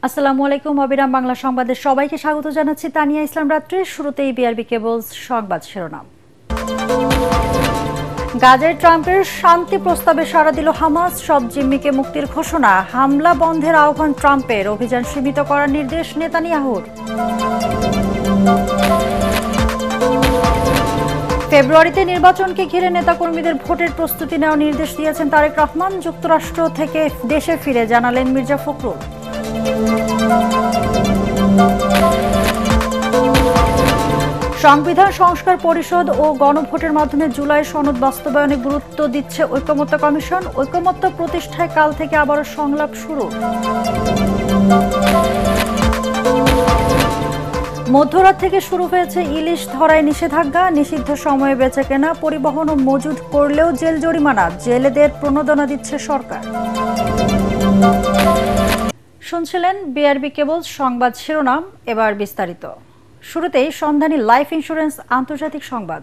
আসসালামু আলাইকুম। অবিরাম বাংলা সংবাদে সবাইকে স্বাগত জানাচ্ছি। তানিয়া ইসলাম রাত্রির শুরুতেই বিআরবি কেবলস সংবাদ শিরোনাম। গাজায় ট্রাম্পের শান্তি প্রস্তাবে সাড়া দিল হামাস, সব জিম্মিকে মুক্তির ঘোষণা। হামলা বন্ধের আহ্বান ট্রাম্পের, অভিযান সীমিত করার নির্দেশ নেতানিয়াহুর। ফেব্রুয়ারিতে নির্বাচনকে ঘিরে নেতাকর্মীদের ভোটের প্রস্তুতি নেওয়ার নির্দেশ দিয়েছেন তারেক রহমান। যুক্তরাষ্ট্র থেকে দেশে ফিরে জানালেন মির্জা ফখরুল। সংবিধান সংস্কার পরিষদ ও গণভোটের মাধ্যমে জুলাই সনদ বাস্তবায়নে গুরুত্ব দিচ্ছে ঐকমত্য কমিশন। ঐকমত্য প্রতিষ্ঠায় কাল থেকে আবারও সংলাপ শুরু। মধ্যরাত থেকে শুরু হয়েছে ইলিশ ধরায় নিষেধাজ্ঞা। নিষিদ্ধ সময়ে বেচাকেনা, পরিবহন ও মজুদ করলেও জেল জরিমানা। জেলেদের প্রণোদনা দিচ্ছে সরকার। শুনছিলেন বিআরবি কেবল সংবাদ শিরোনাম, এবার বিস্তারিত। শুরুতেই সন্ধানী লাইফ ইন্স্যুরেন্স আন্তর্জাতিক সংবাদ।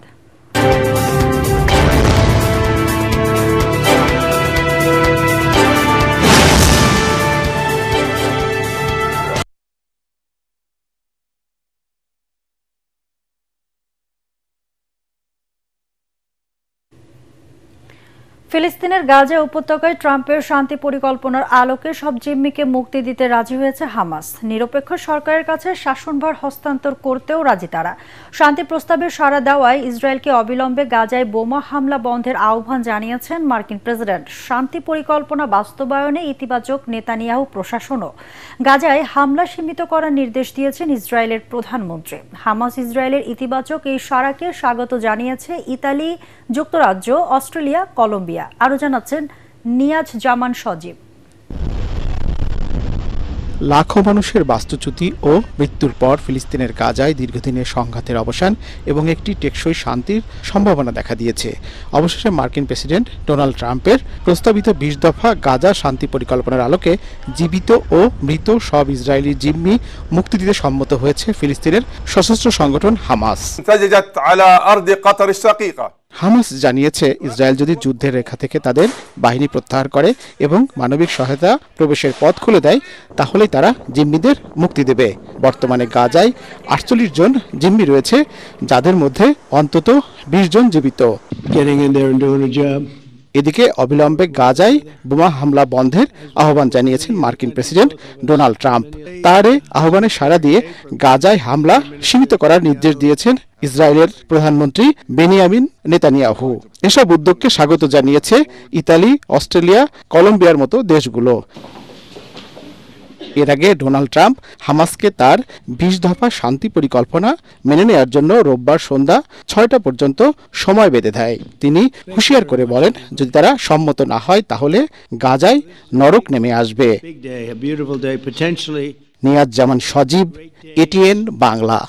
ফিলিস্তিনের গাজা উপত্যকায় ট্রাম্পের শান্তি পরিকল্পনার আলোকে সব জিম্মিকে মুক্তি দিতে রাজি হয়েছে হামাস। নিরপেক্ষ সরকারের কাছে শাসনভার হস্তান্তর করতেও রাজি তারা। শান্তি প্রস্তাবে সাড়া দেওয়ায় ইসরায়েলকে অবিলম্বে গাজায় বোমা হামলা বন্ধের আহ্বান জানিয়েছেন মার্কিন প্রেসিডেন্ট। শান্তি পরিকল্পনা বাস্তবায়নে ইতিবাচক নেতানিয়াহু প্রশাসনও। গাজায় হামলা সীমিত করার নির্দেশ দিয়েছেন ইসরায়েলের প্রধানমন্ত্রী। হামাস ইসরায়েলের ইতিবাচক এই সাড়াকে স্বাগত জানিয়েছে ইতালি, যুক্তরাজ্য, অস্ট্রেলিয়া, কলম্বিয়া। আরো জানাচ্ছেন নিয়াজ জামান সজীব। লাখো মানুষের বাস্তুচ্যুতি ও মৃত্যুর পর ফিলিস্তিনের গাজায় দীর্ঘদিনের সংঘাতের অবসান এবং একটি টেকসই শান্তির সম্ভাবনা দেখা দিয়েছে। অবশেষে মার্কিন প্রেসিডেন্ট ডোনাল্ড ট্রাম্পের প্রস্তাবিত ২০ দফা গাজা শান্তি পরিকল্পনার আলোকে জীবিত ও মৃত সব ইসরায়েলি জিম্মি মুক্তি দিতে সম্মত হয়েছে ফিলিস্তিনের সশস্ত্র সংগঠন হামাস। হামাস জানিয়েছে, ইসরায়েল যদি যুদ্ধের রেখা থেকে তাদের বাহিনী প্রত্যাহার করে এবং মানবিক সহায়তা প্রবেশের পথ খুলে দেয়, তাহলেই তারা জিম্মিদের মুক্তি দেবে। বর্তমানে গাজায় ৪৮ জন জিম্মি রয়েছে, যাদের মধ্যে অন্তত ২০ জন জীবিত। এদিকে অবিলম্বে গাজায় বোমা হামলা বন্ধের আহ্বান জানিয়েছেন মার্কিন প্রেসিডেন্ট ডোনাল্ড ট্রাম্প। তার আহ্বানে সাড়া দিয়ে গাজায় হামলা সীমিত করার নির্দেশ দিয়েছেন ইসরায়েলের প্রধানমন্ত্রী বেনিয়ামিন নেতানিয়াহু। এসব উদ্যোগকে স্বাগত জানিয়েছে ইতালি, অস্ট্রেলিয়া, কলম্বিয়ার মতো দেশগুলো। এর আগে ডোনাল্ড ট্রাম্প হামাসকে তার ২০ দফা শান্তি পরিকল্পনা মেনে নেওয়ার জন্য রোববার সন্ধ্যা ৬টা পর্যন্ত সময় বেঁধে দেয়। তিনি হুঁশিয়ার করে বলেন, যদি তারা সম্মত না হয় তাহলে গাজায় নরক নেমে আসবে। নিয়াজ জামান সজীব, এটিএন বাংলা।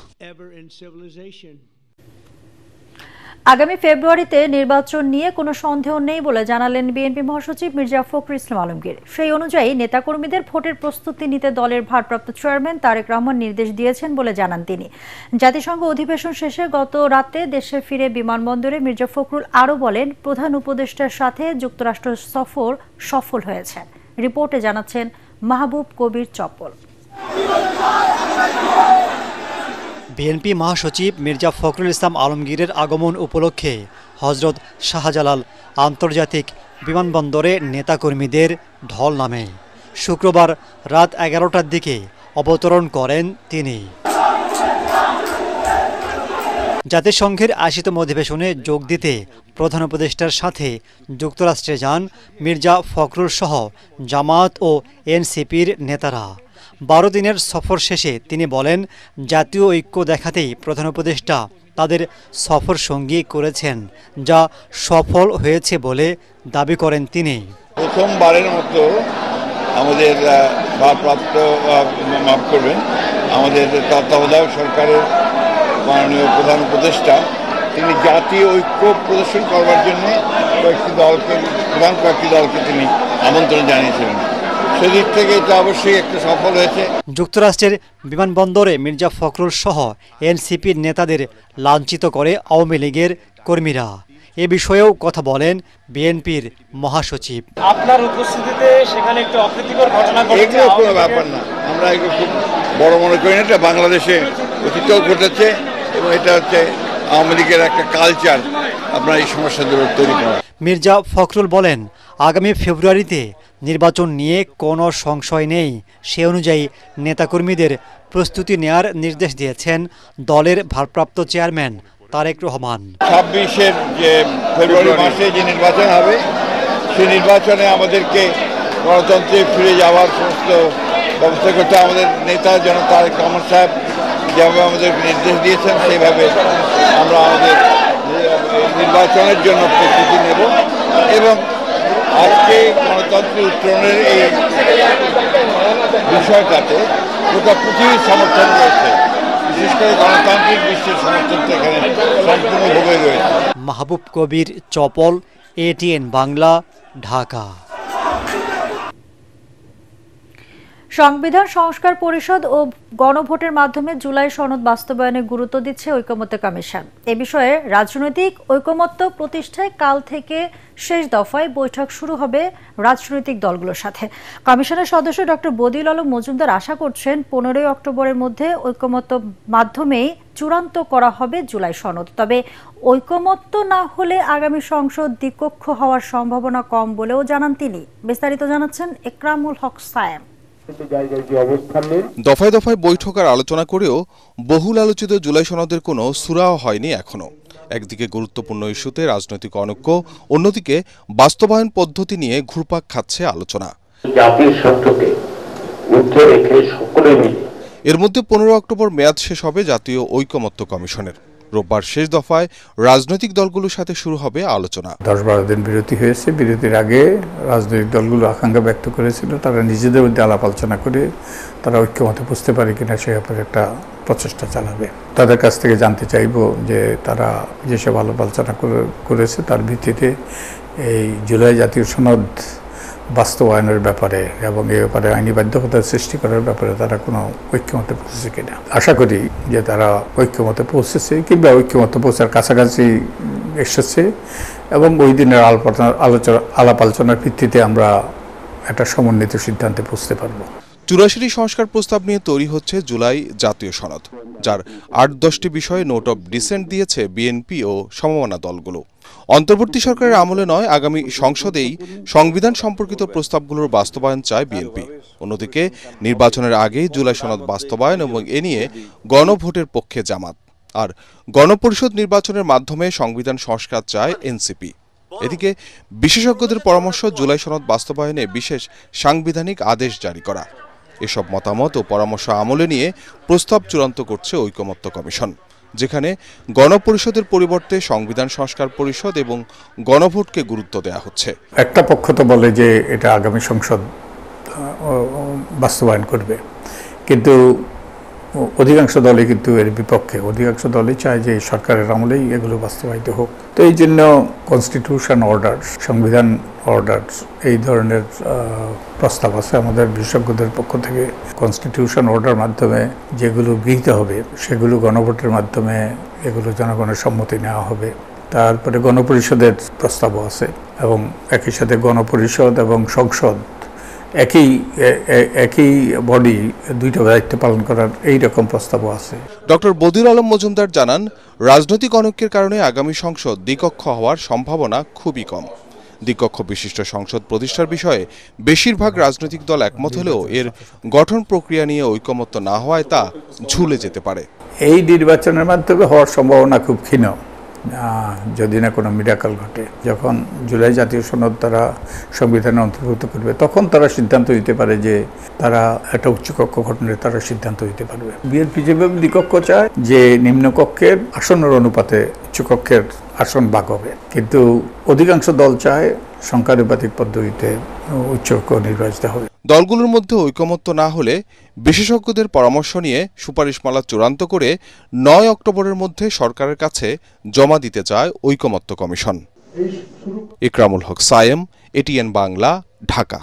আগামী ফেব্রুয়ারিতে নির্বাচন নিয়ে কোনো সন্দেহ নেই বলে জানালেন বিএনপি মহাসচিব মির্জা ফখরুল ইসলাম আলমগীর। সেই অনুযায়ী নেতাকর্মীদের ভোটের প্রস্তুতি নিতে দলের ভারপ্রাপ্ত চেয়ারম্যান তারেক রহমান নির্দেশ দিয়েছেন বলে জানান তিনি। জাতিসংঘ অধিবেশন শেষে গত রাতে দেশে ফিরে বিমানবন্দরে মির্জা ফখরুল আরও বলেন, প্রধান উপদেষ্টার সাথে যুক্তরাষ্ট্র সফর সফল হয়েছে। রিপোর্টে জানাচ্ছেন মাহবুব কবির চপ্পল। বিএনপি মহাসচিব মির্জা ফখরুল ইসলাম আলমগীরের আগমন উপলক্ষে হজরত শাহজালাল আন্তর্জাতিক বিমানবন্দরে নেতাকর্মীদের ঢল নামে। শুক্রবার রাত ১১টার দিকে অবতরণ করেন তিনি। জাতিসংঘের ৮০তম অধিবেশনে যোগ দিতে প্রধান উপদেষ্টার সাথে যুক্তরাষ্ট্রে যান মির্জা ফখরুল সহ জামায়াত ও এনসিপির নেতারা। ১২ দিনের সফর শেষে তিনি বলেন, জাতীয় ঐক্য দেখাতেই প্রধান উপদেষ্টা তাদের সফর সঙ্গী করেছেন, যা সফল হয়েছে বলে দাবি করেন তিনি। প্রথমবারের মতো আমাদের ভারপ্রাপ্ত আমাদের তত্ত্বাবধায়ক সরকারের মাননীয় প্রধান উপদেষ্টা তিনি জাতীয় ঐক্য প্রদর্শন করবার জন্য কয়েকটি দলকে তিনি আমন্ত্রণ জানিয়েছিলেন। সেদিক থেকে এটা অবশ্যই একটা সফল হয়েছে। যুক্তরাষ্ট্রের বিমানবন্দরে মির্জা ফখরুল সহ এনসিপির নেতাদের লাঞ্ছিত করে আওয়ামী লীগের কর্মীরা। এ বিষয়েও কথা বলেন বিএনপির মহাসচিব। আপনার উপস্থিতিতে সেখানে একটু অপ্রীতিকর ঘটনা ঘটেছে। এগুলো কোনো ব্যাপার না, আমরা এগুলো খুব বড় মনে করি না, এটা বাংলাদেশে অতীতেও ঘটেছে এবং এটা হচ্ছে আওয়ামী লীগের একটা কালচার আপনার এই সমস্যাগুলো তৈরি করা। মির্জা ফখরুল বলেন, আগামী ফেব্রুয়ারিতে নির্বাচন নিয়ে কোনো সংশয় নেই। সে অনুযায়ী নেতাকর্মীদের প্রস্তুতি নেয়ার নির্দেশ দিয়েছেন দলের ভারপ্রাপ্ত চেয়ারম্যান তারেক রহমান। 26-এর যে ফেব্রুয়ারি মাসে যে নির্বাচন হবে সেই নির্বাচনে আমাদেরকে গণতন্ত্রে ফিরে যাওয়ার সমস্ত ব্যবস্থা করতে আমাদের নেতা যেন তারেক রহমান সাহেব যেভাবে আমাদের নির্দেশ দিয়েছেন সেইভাবে আমরা আমাদের নির্বাচনের জন্য প্রস্তুতি নেব এবং আজকে গণতন্ত্রের উত্তরণের এই বিষয়টাতে গোটা পৃথিবীর সমর্থন রয়েছে, বিশেষ করে গণতান্ত্রিক বিশ্বের সমর্থনটা এখানে সম্পূর্ণভাবে রয়েছে। মাহবুব কবির, চপল, ATN বাংলা, ঢাকা। সংবিধান সংস্কার পরিষদ ও গণভোটের মাধ্যমে জুলাই সনদ বাস্তবায়নে গুরুত্ব দিচ্ছে ঐকমত্য কমিশন। এ বিষয়ে রাজনৈতিক ঐকমত্য প্রতিষ্ঠায় কাল থেকে শেষ দফায় বৈঠক শুরু হবে রাজনৈতিক দলগুলোর সাথে। কমিশনের সদস্য ডক্টর বদিউল আলম মজুমদার আশা করছেন 15 অক্টোবরের মধ্যে ঐকমত্য মাধ্যমেই চূড়ান্ত করা হবে জুলাই সনদ। তবে ঐকমত্য না হলে আগামী সংসদ দ্বিকক্ষ হওয়ার সম্ভাবনা কম বলেও জানান তিনি। বিস্তারিত জানাচ্ছেন একরামুল হক সায়েম। দফায় দফায় বৈঠক আর আলোচনা করেও বহুল আলোচিত জুলাই সনদের কোনো সুরাও হয়নি এখনো। একদিকে গুরুত্বপূর্ণ ইস্যুতে রাজনৈতিক অনৈক্য, অন্যদিকে বাস্তবায়ন পদ্ধতি নিয়ে ঘুরপাক খাচ্ছে আলোচনা। জাতির স্বার্থকে ঊর্ধ্বে রেখে সকলে মিলে এর মধ্যে 15 অক্টোবর মেয়াদ শেষ হবে জাতীয় ঐকমত্য কমিশনের। রোববার শেষ দফায় রাজনৈতিক দলগুলোর সাথে শুরু হবে আলোচনা। 10-12 দিন বিরতি হয়েছে। বিরতির আগে রাজনৈতিক দলগুলো আকাঙ্ক্ষা ব্যক্ত করেছিল তারা নিজেদের মধ্যে আলাপ আলোচনা করে তারা ঐক্যমতে বুঝতে পারে কিনা সে ব্যাপারে একটা প্রচেষ্টা চালাবে। তাদের কাছ থেকে জানতে চাইব যে তারা যেসব আলাপ আলোচনা করেছে তার ভিত্তিতে এই জুলাই জাতীয় সনদ বাস্তবায়নের ব্যাপারে এবং এই ব্যাপারে আইনি বাধ্যকতার সৃষ্টি করার ব্যাপারে তারা কোনো ঐক্যমতে পৌঁছেছে কিনা। আশা করি যে তারা ঐক্যমতে পৌঁছেছে কিংবা ঐক্যমতে পৌঁছার কাছাকাছি এসেছে এবং ওই দিনের আলাপ আলোচনার ভিত্তিতে আমরা একটা সমন্বিত সিদ্ধান্তে পৌঁছতে পারবো। 84টি সংস্কার প্রস্তাব নিয়ে তৈরি হচ্ছে জুলাই জাতীয় সনদ, যার 8-10টি বিষয়ে নোট অব ডিসেন্ট দিয়েছে বিএনপি ও সমমনা দলগুলো। অন্তর্বর্তী সরকারের আমলে নয়, আগামী সংসদেই সংবিধান সম্পর্কিত প্রস্তাবগুলোর বাস্তবায়ন চায় বিএনপি। অন্যদিকে নির্বাচনের আগেই জুলাই সনদ বাস্তবায়ন এবং এ নিয়ে গণভোটের পক্ষে জামাত, আর গণপরিষদ নির্বাচনের মাধ্যমে সংবিধান সংস্কার চায় এনসিপি। এদিকে বিশেষজ্ঞদের পরামর্শ জুলাই সনদ বাস্তবায়নে বিশেষ সাংবিধানিক আদেশ জারি করা। এসব মতামত ও পরামর্শ আমলে নিয়ে প্রস্তাব চূড়ান্ত করছে ঐকমত্য কমিশন, যেখানে গণপরিষদের পরিবর্তে সংবিধান সংস্কার পরিষদ এবং গণভোটকে গুরুত্ব দেওয়া হচ্ছে। একটা পক্ষ তো বলে যে এটা আগামী সংসদ বাস্তবায়ন করবে, কিন্তু অধিকাংশ দলই কিন্তু এর বিপক্ষে। অধিকাংশ দলই চায় যে সরকারের আমলেই এগুলো বাস্তবায়িত হোক। তো এই জন্য কনস্টিটিউশন অর্ডার, সংবিধান অর্ডার, এই ধরনের প্রস্তাব আছে আমাদের বিশেষজ্ঞদের পক্ষ থেকে। কনস্টিটিউশন অর্ডার মাধ্যমে যেগুলো গৃহীত হবে সেগুলো গণভোটের মাধ্যমে এগুলো জনগণের সম্মতি নেওয়া হবে। তারপরে গণপরিষদের প্রস্তাবও আছে এবং একই সাথে গণপরিষদ এবং সংসদ একই বডি দুইটা দায়িত্ব পালন করার এই রকম প্রস্তাবও আছে। ডক্টর বদিউল আলম মজুমদার জানান, রাজনৈতিক অনৈক্যের কারণে আগামী সংসদ দ্বিকক্ষ হওয়ার সম্ভাবনা খুবই কম। দ্বিকক্ষ বিশিষ্ট সংসদ প্রতিষ্ঠার বিষয়ে বেশিরভাগ রাজনৈতিক দল একমত হলেও এর গঠন প্রক্রিয়া নিয়ে ঐকমত্য না হওয়ায় তা ঝুলে যেতে পারে। এই নির্বাচনের মাধ্যমে হওয়ার সম্ভাবনা খুব ক্ষীণ, যদি না কোনো মিরাকল ঘটে। যখন জুলাই জাতীয় সনদ তারা সংবিধানে অন্তর্ভুক্ত করবে তখন তারা সিদ্ধান্ত নিতে পারে যে তারা একটা উচ্চকক্ষ গঠনের তারা সিদ্ধান্ত নিতে পারবে। বিএনপি যেভাবে দ্বিকক্ষ চায় যে নিম্নকক্ষের আসনের অনুপাতে উচ্চকক্ষের আসন ভাগ হবে, কিন্তু অধিকাংশ দল চায় সংখ্যানুপাতিক পদ্ধতিতে উচ্চকক্ষ নির্বাচিত হবে। দলগুলোর মধ্যে ঐকমত্য না হলে বিশেষজ্ঞদের পরামর্শ নিয়ে সুপারিশমালা চূড়ান্ত করে 9 অক্টোবরের মধ্যে সরকারের কাছে জমা দিতে চায় ঐকমত্য কমিশন। একরামুল হক সায়েম, ATN বাংলা, ঢাকা।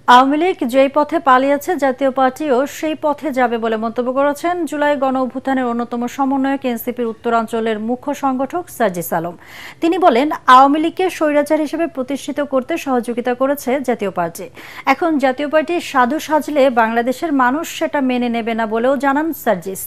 আওয়ামী লীগ যেই পথে পালিয়েছে জাতীয় পার্টিও সেই পথে যাবে বলে মন্তব্য করেছেন জুলাই গণ অভ্যুত্থানের অন্যতম সমন্বয়ক এনসিপির উত্তরাঞ্চলের মুখ্য সংগঠক সার্জিস আলম। তিনি বলেন, আওয়ামী লীগকে স্বৈরাচার হিসেবে প্রতিষ্ঠিত করতে সহযোগিতা করেছে জাতীয় পার্টি। এখন জাতীয় পার্টি সাধু সাজলে বাংলাদেশের মানুষ সেটা মেনে নেবে না বলেও জানান সার্জিস।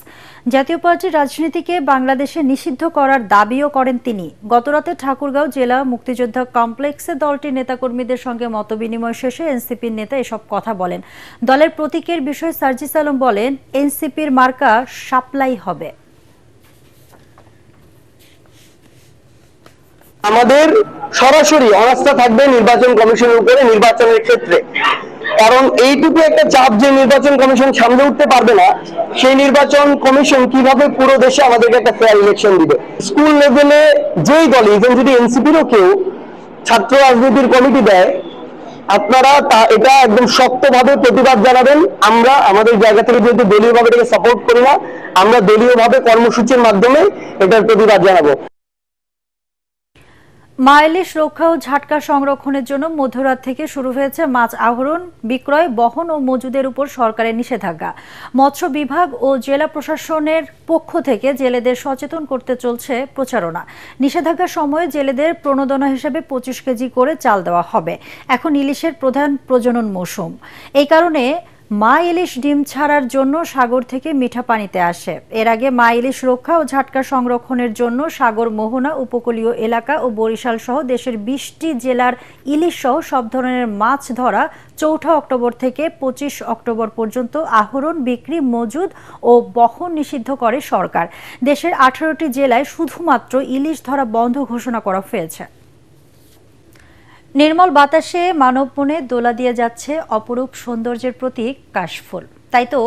জাতীয় পার্টির রাজনীতিকে বাংলাদেশে নিষিদ্ধ করার দাবিও করেন তিনি। গতরাতে ঠাকুরগাঁও জেলা মুক্তিযোদ্ধা কমপ্লেক্সে দলটির নেতাকর্মীদের সঙ্গে মতবিনিময় শেষে এনসিপির নেতা এসব কথা বলেন। দলের প্রতীকের বিষয়ে সার্জিস আলম বলেন, এনসিপির মার্কা সাপ্লাই হবে। আমাদের সরাসরি অনাস্থা থাকবে নির্বাচন কমিশনের উপরে নির্বাচনের ক্ষেত্রে, কারণ এইটুকু একটা চাপ যে নির্বাচন কমিশন সামলে উঠতে পারবে না, সেই নির্বাচন কমিশন কিভাবে পুরো দেশে আমাদেরকে একটা ফেয়ার ইলেকশন দিবে। স্কুল লেভেলে যেই দল, ইভেন যদি এনসিপিরও কেউ ছাত্র রাজনীতির কমিটি দেয়, আপনারা এটা একদম শক্তভাবে প্রতিবাদ জানাবেন। আমরা আমাদের জায়গা থেকে যেহেতু দলীয়ভাবে এটাকে সাপোর্ট করি না, আমরা দলীয়ভাবে কর্মসূচির মাধ্যমে এটার প্রতিবাদ জানাবো। মা ইলিশ রক্ষা ও ঝাটকা সংরক্ষণের জন্য মধ্যরাত থেকে শুরু হয়েছে মাছ আহরণ, বিক্রয়, বহন ও মজুদের উপর সরকারের নিষেধাজ্ঞা। মৎস্য বিভাগ ও জেলা প্রশাসনের পক্ষ থেকে জেলেদের সচেতন করতে চলছে প্রচারণা। নিষেধাজ্ঞার সময়ে জেলেদের প্রণোদনা হিসেবে 25 কেজি করে চাল দেওয়া হবে। এখন ইলিশের প্রধান প্রজনন মৌসুম, এই কারণে মা ইলিশ ডিম ছাড়ার জন্য সাগর থেকে মিঠা পানিতে আসে। এর আগে মা ইলিশ রক্ষা ও ঝাটকা সংরক্ষণের জন্য সাগর, মোহনা, উপকূলীয় এলাকা ও বরিশাল সহ দেশের 20টি জেলার ইলিশ সহ সব ধরনের মাছ ধরা 4 অক্টোবর থেকে 25 অক্টোবর পর্যন্ত আহরণ, বিক্রি, মজুদ ও বহন নিষিদ্ধ করে সরকার। দেশের 18টি জেলায় শুধুমাত্র ইলিশ ধরা বন্ধ ঘোষণা করা হয়েছে। নির্মল বাতাসে মানব মনে দোলা দিয়ে যাচ্ছে অপরূপ সৌন্দর্যের প্রতীক কাশফুল। তাই তো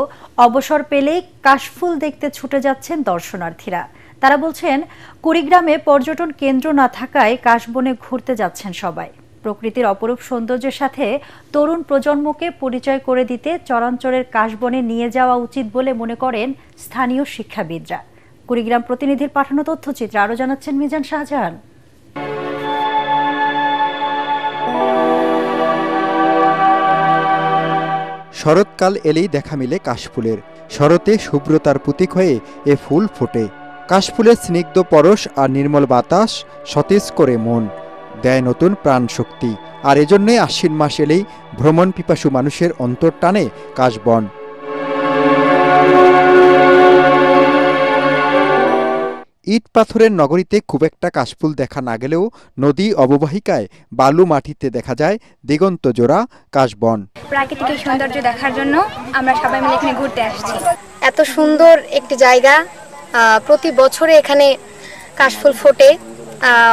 অবসর পেলেই কাশফুল দেখতে ছুটে যাচ্ছেন দর্শনার্থীরা। তারা বলছেন, কুড়িগ্রামে পর্যটন কেন্দ্র না থাকায় কাশবনে ঘুরতে যাচ্ছেন সবাই। প্রকৃতির অপরূপ সৌন্দর্যের সাথে তরুণ প্রজন্মকে পরিচয় করে দিতে চরাঞ্চলের কাশবনে নিয়ে যাওয়া উচিত বলে মনে করেন স্থানীয় শিক্ষাবিদরা। কুড়িগ্রাম প্রতিনিধির পাঠানো তথ্যচিত্রে আরও জানাচ্ছেন মিজান শাহজাহান। শরৎকাল এলেই দেখা মিলে কাশফুলের। শরতে শুভ্রতার প্রতীক হয়ে এ ফুল ফোটে। কাশফুলের স্নিগ্ধ পরশ আর নির্মল বাতাস সতেজ করে মন, দেয় নতুন প্রাণ শক্তি। আর এজন্যই আশ্বিন মাস এলেই ভ্রমণ পিপাসু মানুষের অন্তর টানে কাশবন। ইট পাথরের নগরীতে খুব একটা কাশফুল দেখা না গেলেও নদী অববাহিকায় বালু মাটিতে দেখা যায় দিগন্ত জোড়া কাশবন। প্রাকৃতিক সৌন্দর্য দেখার জন্য আমরা সবাই মিলে এখানে ঘুরতে আসছি। এত সুন্দর একটি জায়গা, প্রতি বছরে এখানে কাশফুল ফোটে,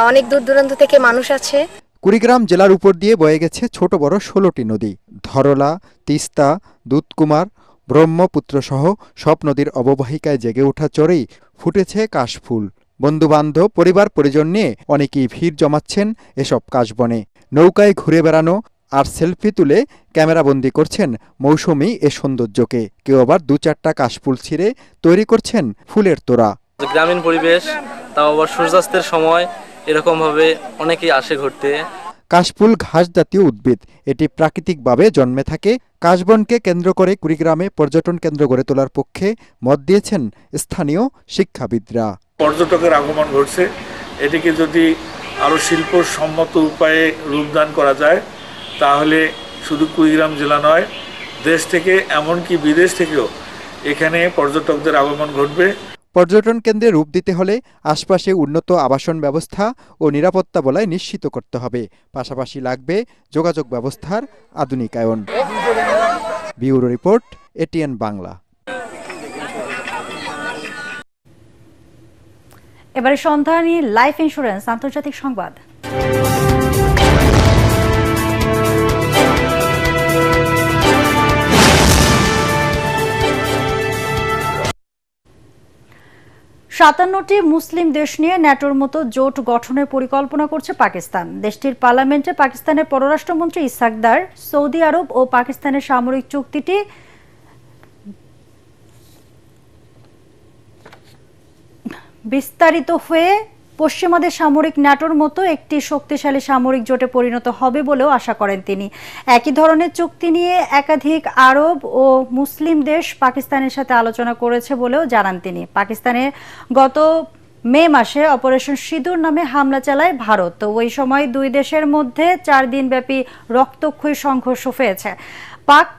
অনেক দূর দূরান্ত থেকে মানুষ আছে। কুড়িগ্রাম জেলার উপর দিয়ে বয়ে গেছে ছোট বড় 16টি নদী। ধরলা, তিস্তা, দুধকুমার, ব্রহ্মপুত্র সহ সব নদীর অববাহিকায় জেগে ওঠা চরেই ফুটেছে কাশফুল। বন্ধুবান্ধব, পরিবার পরিজন নিয়ে অনেকেই ভিড় জমাচ্ছেন এসব কাশবনে। নৌকায় ঘুরে বেড়ানো আর সেলফি তুলে ক্যামেরাবন্দি করছেন মৌসুমী এ সৌন্দর্যকে। কেউ আবার 2-4টা কাশফুল ছিঁড়ে তৈরি করছেন ফুলের তোড়া। গ্রামীণ পরিবেশ, তাও আবার সূর্যাস্তের সময়, এরকম ভাবে অনেকেই আসে ঘুরতে। কাশফুল ঘাস জাতীয় উদ্ভিদ, এটি প্রাকৃতিকভাবে জন্মে থাকে। কাশবনকে কেন্দ্র করে কুড়িগ্রামে পর্যটন কেন্দ্র গড়ে তোলার পক্ষে মত দিয়েছেন স্থানীয় শিক্ষাবিদরা। পর্যটকের আগমন ঘটছে, এটিকে যদি আরও শিল্পসম্মত উপায়ে রূপদান করা যায়, তাহলে শুধু কুড়িগ্রাম জেলা নয়, দেশ থেকে এমনকি বিদেশ থেকেও এখানে পর্যটকদের আগমন ঘটবে। পর্যটন কেন্দ্রে রূপ দিতে হলে আশপাশে উন্নত আবাসন ব্যবস্থা ও নিরাপত্তা বলয় নিশ্চিত করতে হবে। পাশাপাশি লাগবে যোগাযোগ ব্যবস্থার আধুনিকায়ন। Bureau report, ATN Bangla. এবারে সন্ধানী লাইফ ইন্স্যুরেন্স আন্তর্জাতিক সংবাদ। সাতান্নটি মুসলিম দেশ নিয়ে ন্যাটোর মতো জোট গঠনের পরিকল্পনা করছে পাকিস্তান। দেশটির পার্লামেন্টে পাকিস্তানের পররাষ্ট্রমন্ত্রী ইসাক দার সৌদি আরব ও পাকিস্তানের সামরিক চুক্তিটি বিস্তারিত হয়ে পশ্চিমাদের সামরিক ন্যাটোর মতো একটি শক্তিশালী সামরিক জোটে পরিণত হবে বলেও আশা করেন তিনি। একই ধরনের চুক্তি নিয়ে একাধিক আরব ও মুসলিম দেশ পাকিস্তানের সাথে আলোচনা করেছে বলেও জানান তিনি। পাকিস্তানে গত মে মাসে অপারেশন সিঁদুর নামে হামলা চালায় ভারত। তো ওই সময় দুই দেশের মধ্যে 4 দিনব্যাপী রক্তক্ষয়ী সংঘর্ষ হয়েছে। পাক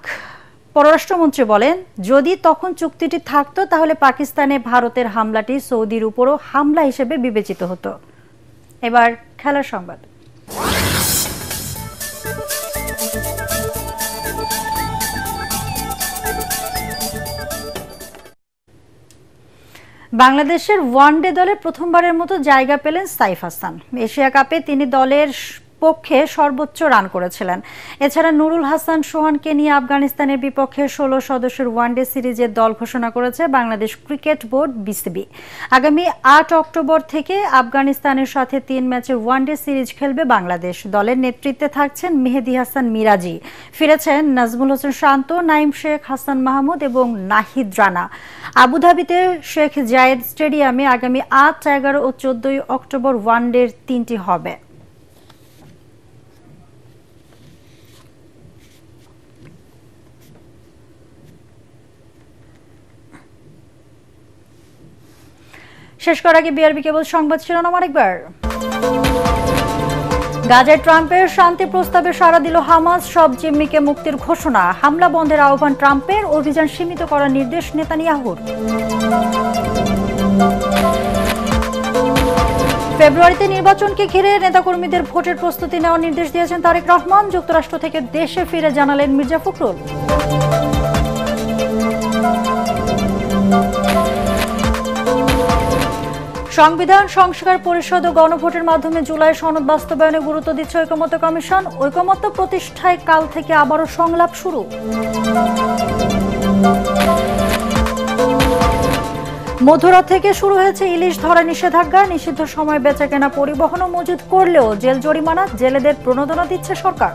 পররাষ্ট্রমন্ত্রী বলেন, যদি তখন চুক্তিটি থাকতো তাহলে পাকিস্তানে ভারতের হামলাটি সৌদির উপরও হামলা হিসেবে বিবেচিত হতো। এবার খেলার সংবাদ। বাংলাদেশের ওয়ানডে দলে প্রথমবারের মতো জায়গা পেলেন সাইফ হাসান। এশিয়া কাপে তিনি দলের পক্ষে সর্বোচ্চ রান করেছিলেন। এছাড়া নুরুল হাসান সোহানকে নিয়ে আফগানিস্তানের বিপক্ষে 16 সদস্যের ওয়ানডে সিরিজের দল ঘোষণা করেছে বাংলাদেশ ক্রিকেট বোর্ড বিসিবি। আগামী 8 অক্টোবর থেকে আফগানিস্তানের সাথে 3 ম্যাচের ওয়ানডে সিরিজ খেলবে বাংলাদেশ। দলের নেতৃত্বে থাকছেন মেহেদী হাসান মিরাজি। ফিরেছেন নাজমুল হোসেন শান্ত, নাইম শেখ, হাসান মাহমুদ এবং নাহিদ রানা। আবুধাবিতে শেখ জায়েদ স্টেডিয়ামে আগামী 8, 11 ও 14 অক্টোবর ওয়ানডের 3টি হবে। শেষ করার আগে বিআরবি কেবল সংবাদ শিরোনাম আরেকবার। গাজায় ট্রাম্পের শান্তি প্রস্তাবে সাড়া দিল হামাস, সব জিম্মিকে মুক্তির ঘোষণা। হামলা বন্ধের আহ্বান ট্রাম্পের, অভিযান সীমিত করার নির্দেশ নেতানিয়াহুর। ফেব্রুয়ারিতে নির্বাচনকে ঘিরে নেতাকর্মীদের ভোটের প্রস্তুতি নেওয়ার নির্দেশ দিয়েছেন তারেক রহমান। যুক্তরাষ্ট্র থেকে দেশে ফিরে জানালেন মির্জা ফখরুল। সংবিধান সংস্কার পরিষদ ও গণভোটের মাধ্যমে জুলাই সনদ বাস্তবায়নে গুরুত্ব দিচ্ছে ঐকমত্য কমিশন। ঐকমত্য প্রতিষ্ঠায় কাল থেকে আবারও সংলাপ শুরু। মধ্যরাত থেকে শুরু হয়েছে ইলিশ ধরা নিষেধাজ্ঞা। নিষিদ্ধ সময় বেচাকেনা, পরিবহন ও মজুত করলেও জেল জরিমানা। জেলেদের প্রণোদনা দিচ্ছে সরকার।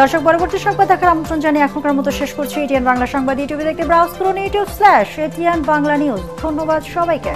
দর্শক, পরবর্তী সংবাদ দেখার আমন্ত্রণ জানিয়ে এখনকার মতো শেষ করছি। এটিএন বাংলা সংবাদ ইউটিউবে দেখতে ব্রাউজ করুন youtube/ATN বাংলা নিউজ। ধন্যবাদ সবাইকে।